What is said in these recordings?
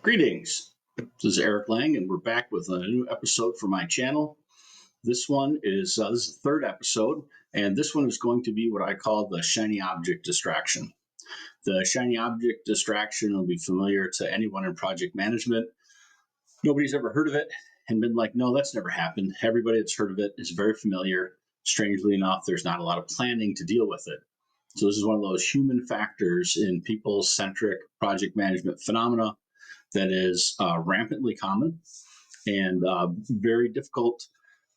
Greetings. This is Eric Lang, and we're back with a new episode for my channel. This one is this is the third episode, and this one is going to be what I call the shiny object distraction. The shiny object distraction will be familiar to anyone in project management. Nobody's ever heard of it and been like, no, that's never happened. Everybody that's heard of it is very familiar. Strangely enough, there's not a lot of planning to deal with it. So this is one of those human factors in people-centric project management phenomena that is rampantly common and very difficult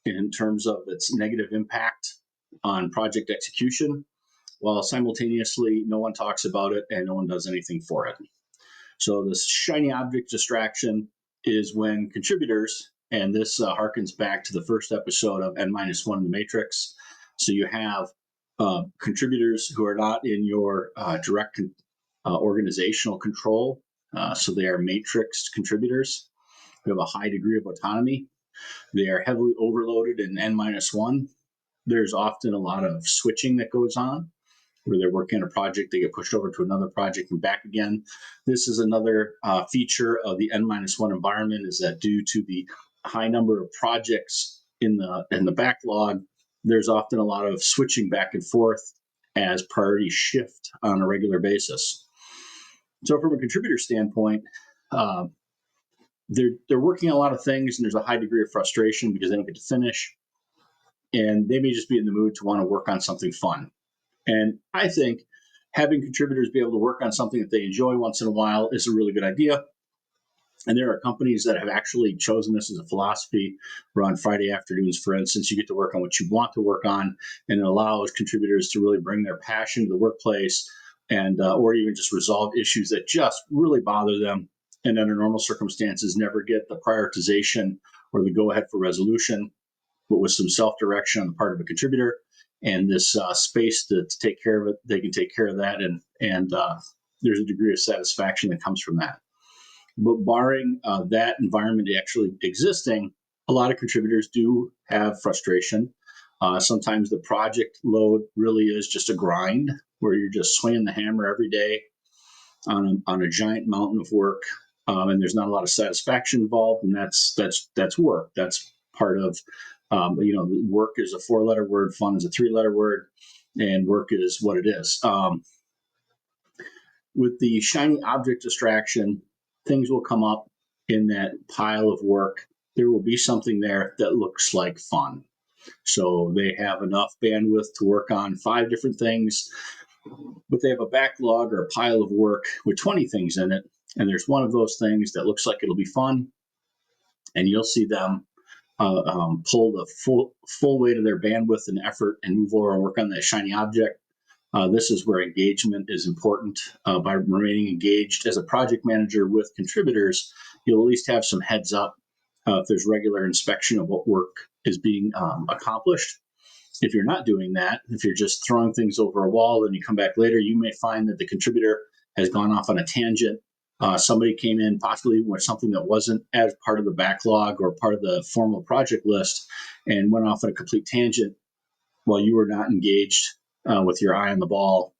in terms of its negative impact on project execution, while simultaneously no one talks about it and no one does anything for it. So this shiny object distraction is when contributors, and this harkens back to the first episode of N-1 in the Matrix. So you have contributors who are not in your direct organizational control. So they are matrix contributors who have a high degree of autonomy. They are heavily overloaded in N-1. There's often a lot of switching that goes on where they're working on a project, they get pushed over to another project and back again. This is another feature of the N-1 environment, is that due to the high number of projects in the backlog, there's often a lot of switching back and forth as priorities shift on a regular basis. So from a contributor standpoint, they're working on a lot of things, and there's a high degree of frustration because they don't get to finish, and they may just be in the mood to want to work on something fun. And I think having contributors be able to work on something that they enjoy once in a while is a really good idea. And there are companies that have actually chosen this as a philosophy, where on Friday afternoons, for instance, you get to work on what you want to work on, and it allows contributors to really bring their passion to the workplace, and or even just resolve issues that just really bother them, and under normal circumstances never get the prioritization or the go-ahead for resolution, but with some self-direction on the part of a contributor and this space to take care of it, they can take care of that, and there's a degree of satisfaction that comes from that. But barring that environment actually existing, a lot of contributors do have frustration. Sometimes the project load really is just a grind where you're just swinging the hammer every day on a giant mountain of work, and there's not a lot of satisfaction involved, and that's work. That's part of work is a 4-letter word, fun is a 3-letter word, and work is what it is. With the shiny object distraction, things will come up in that pile of work. There will be something there that looks like fun. So they have enough bandwidth to work on 5 different things, but they have a backlog or a pile of work with 20 things in it. And there's one of those things that looks like it'll be fun. And you'll see them pull the full weight of their bandwidth and effort and move over and work on that shiny object. This is where engagement is important. By remaining engaged as a project manager with contributors, you'll at least have some heads up if there's regular inspection of what work is being accomplished. If you're not doing that, if you're just throwing things over a wall and you come back later, you may find that the contributor has gone off on a tangent. Somebody came in possibly with something that wasn't as part of the backlog or part of the formal project list and went off on a complete tangent while you were not engaged with your eye on the ball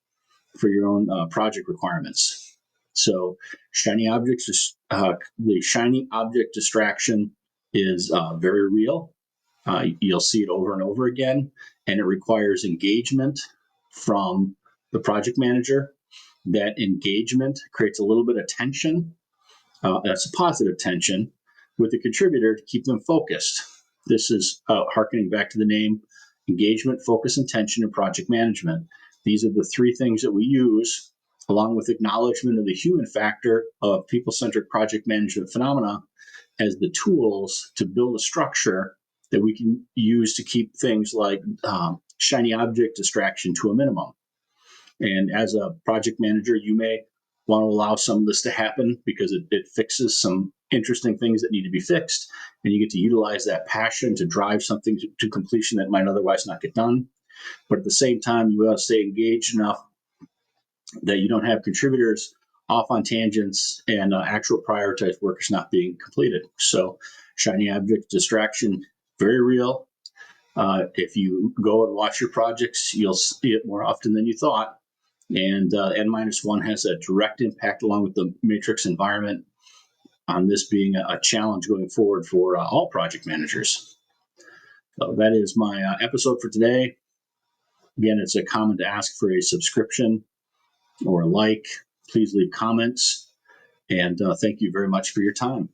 for your own project requirements. So the shiny object distraction is very real. You'll see it over and over again, and it requires engagement from the project manager. That engagement creates a little bit of tension. That's a positive tension with the contributor to keep them focused. This is harkening back to the name: engagement, focus, and tension in project management. These are the 3 things that we use, along with acknowledgement of the human factor of people-centric project management phenomena, as the tools to build a structure that we can use to keep things like shiny object distraction to a minimum. And as a project manager, you may want to allow some of this to happen because it fixes some interesting things that need to be fixed, and you get to utilize that passion to drive something to completion that might otherwise not get done. But at the same time, you want to stay engaged enough that you don't have contributors off on tangents and actual prioritized work is not being completed. So shiny object distraction, very real. If you go and watch your projects, you'll see it more often than you thought. And N-1 has a direct impact along with the matrix environment on this being a challenge going forward for all project managers. So that is my episode for today. Again, it's a common to ask for a subscription or a like. Please leave comments. And thank you very much for your time.